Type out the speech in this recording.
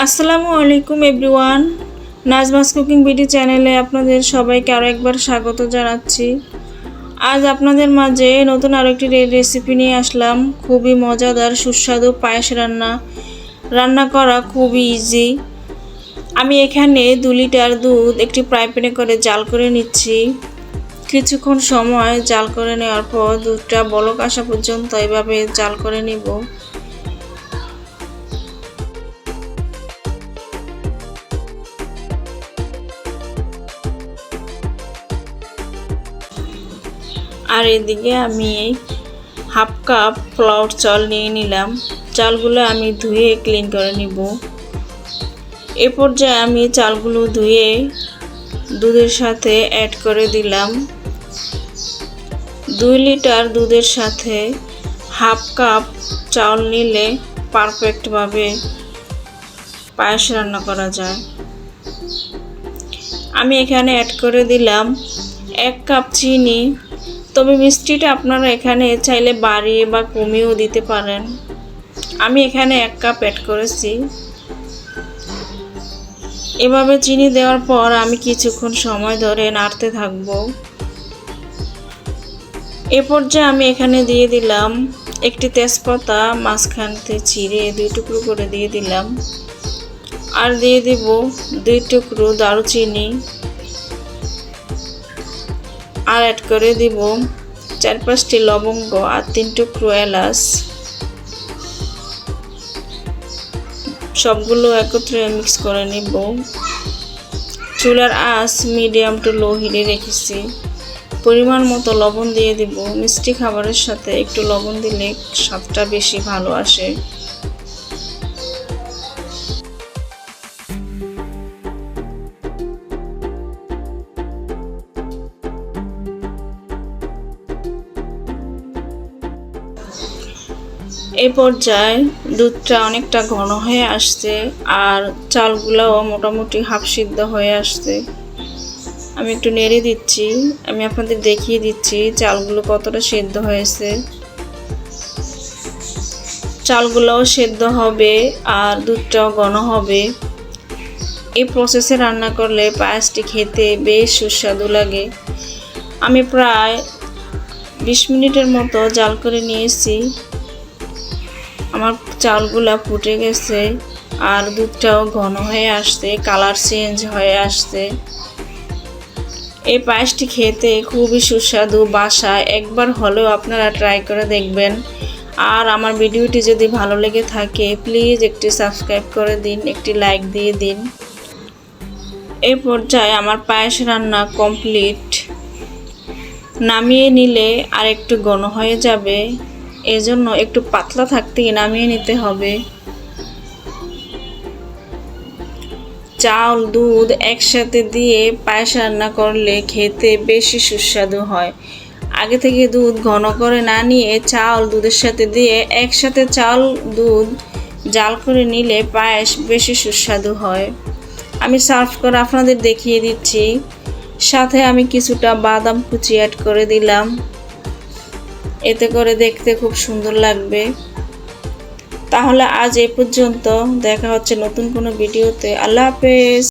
আসসালামু আলাইকুম everyone, Nazma's cooking video চ্যানেলে আপনাদের সবাইকে আরও একবার স্বাগত জানাচ্ছি। আজ আপনাদের মাঝে নতুন আরও একটি রেসিপি নিয়ে আসলাম। খুবই মজাদার সুস্বাদু পায়েস রান্না করা খুবই ইজি। আমি এখানে 2 লিটার দুধ একটি ফ্রাই প্যানে করে জাল করে নিচ্ছি। কিছুক্ষণ সময় জাল করে নেওয়ার পর দুধটা বলক আসা পর্যন্ত এভাবে জাল করে নিব। আর এদিকে আমি হাফ কাপ ফ্লাওয়ার চাল নিয়ে নিলাম। চালগুলো আমি ধুয়ে ক্লিন করে নিব। এ পর্যায়ে আমি চালগুলো ধুয়ে দুধের সাথে অ্যাড করে দিলাম। 2 লিটার দুধের সাথে হাফ কাপ চাল নিলে পারফেক্টভাবে পায়েস রান্না করা যায়। আমি এখানে অ্যাড করে দিলাম 1 কাপ চিনি। তবে মিষ্টিটা আপনারা এখানে চাইলে বাড়িয়ে বা কমিয়েও দিতে পারেন। আমি এখানে 1 কাপ অ্যাড করেছি। এভাবে চিনি দেওয়ার পর আমি কিছুক্ষণ সময় ধরে নাড়তে থাকব। এ পর্যায়ে আমি এখানে দিয়ে দিলাম একটি তেজপাতা মাঝখানতে চিড়ে 2 টুকরো করে দিয়ে দিলাম। আর দিয়ে দিব 2 টুকরো দারুচিনি। আর অ্যাড করে দিব 4-5টি লবঙ্গ আর 3 টুকরো এলাচ। সবগুলো একত্রে মিক্স করে নিব। চুলার আঁচ মিডিয়াম টু লো হিটে রেখেছি। পরিমাণ মতো লবণ দিয়ে দিব। মিষ্টি খাবারের সাথে একটু লবণ দিলে স্বাদটা বেশি ভালো আসে। এই পর্যায়ে দুধটা অনেকটা ঘন হয়ে আসছে আর চালগুলোও মোটামুটি হাফ সিদ্ধ হয়ে আসছে। আমি একটু নেড়ে দিচ্ছি। আমি আপনাদের দেখিয়ে দিচ্ছি চালগুলো কতটা সিদ্ধ হয়েছে। চালগুলোও সিদ্ধ হবে আর দুধটাও ঘন হবে। এই প্রসেসে রান্না করলে পায়েসটি খেতে বেশ সুস্বাদু লাগে। আমি প্রায় 20 মিনিটের মতো জাল করে নিয়েছি। আমার চালগুলা ফুটে গেছে আর দুধটাও ঘন হয়ে আসছে, কালার চেঞ্জ হয়ে আসছে। এই পায়েসটি খেতে খুবই সুস্বাদু। বাসায় একবার হলেও আপনারা ট্রাই করে দেখবেন। আর আমার ভিডিওটি যদি ভালো লেগে থাকে প্লিজ একটি সাবস্ক্রাইব করে দিন, একটি লাইক দিয়ে দিন। এই পর্যায়ে আমার পায়েস রান্না কমপ্লিট। নামিয়ে নিলে আর একটু ঘন হয়ে যাবে, এজন্য একটু পাতলা থাকতেই নামিয়ে নিতে হবে। চাল দুধ একসাথে দিয়ে পায়েস রান্না করলে খেতে বেশি সুস্বাদু হয়। আগে থেকে দুধ ঘন করে না নিয়ে চাল দুধের সাথে দিয়ে একসাথে চাল দুধ জাল করে নিলে পায়েস বেশি সুস্বাদু হয়। আমি সার্ভ করে আপনাদের দেখিয়ে দিচ্ছি। সাথে আমি কিছুটা বাদাম কুচি অ্যাড করে দিলাম। এতে করে দেখতে খুব সুন্দর লাগবে। তাহলে আজ এই পর্যন্ত। দেখা হচ্ছে নতুন কোনো ভিডিওতে। আল্লাহ হাফেজ।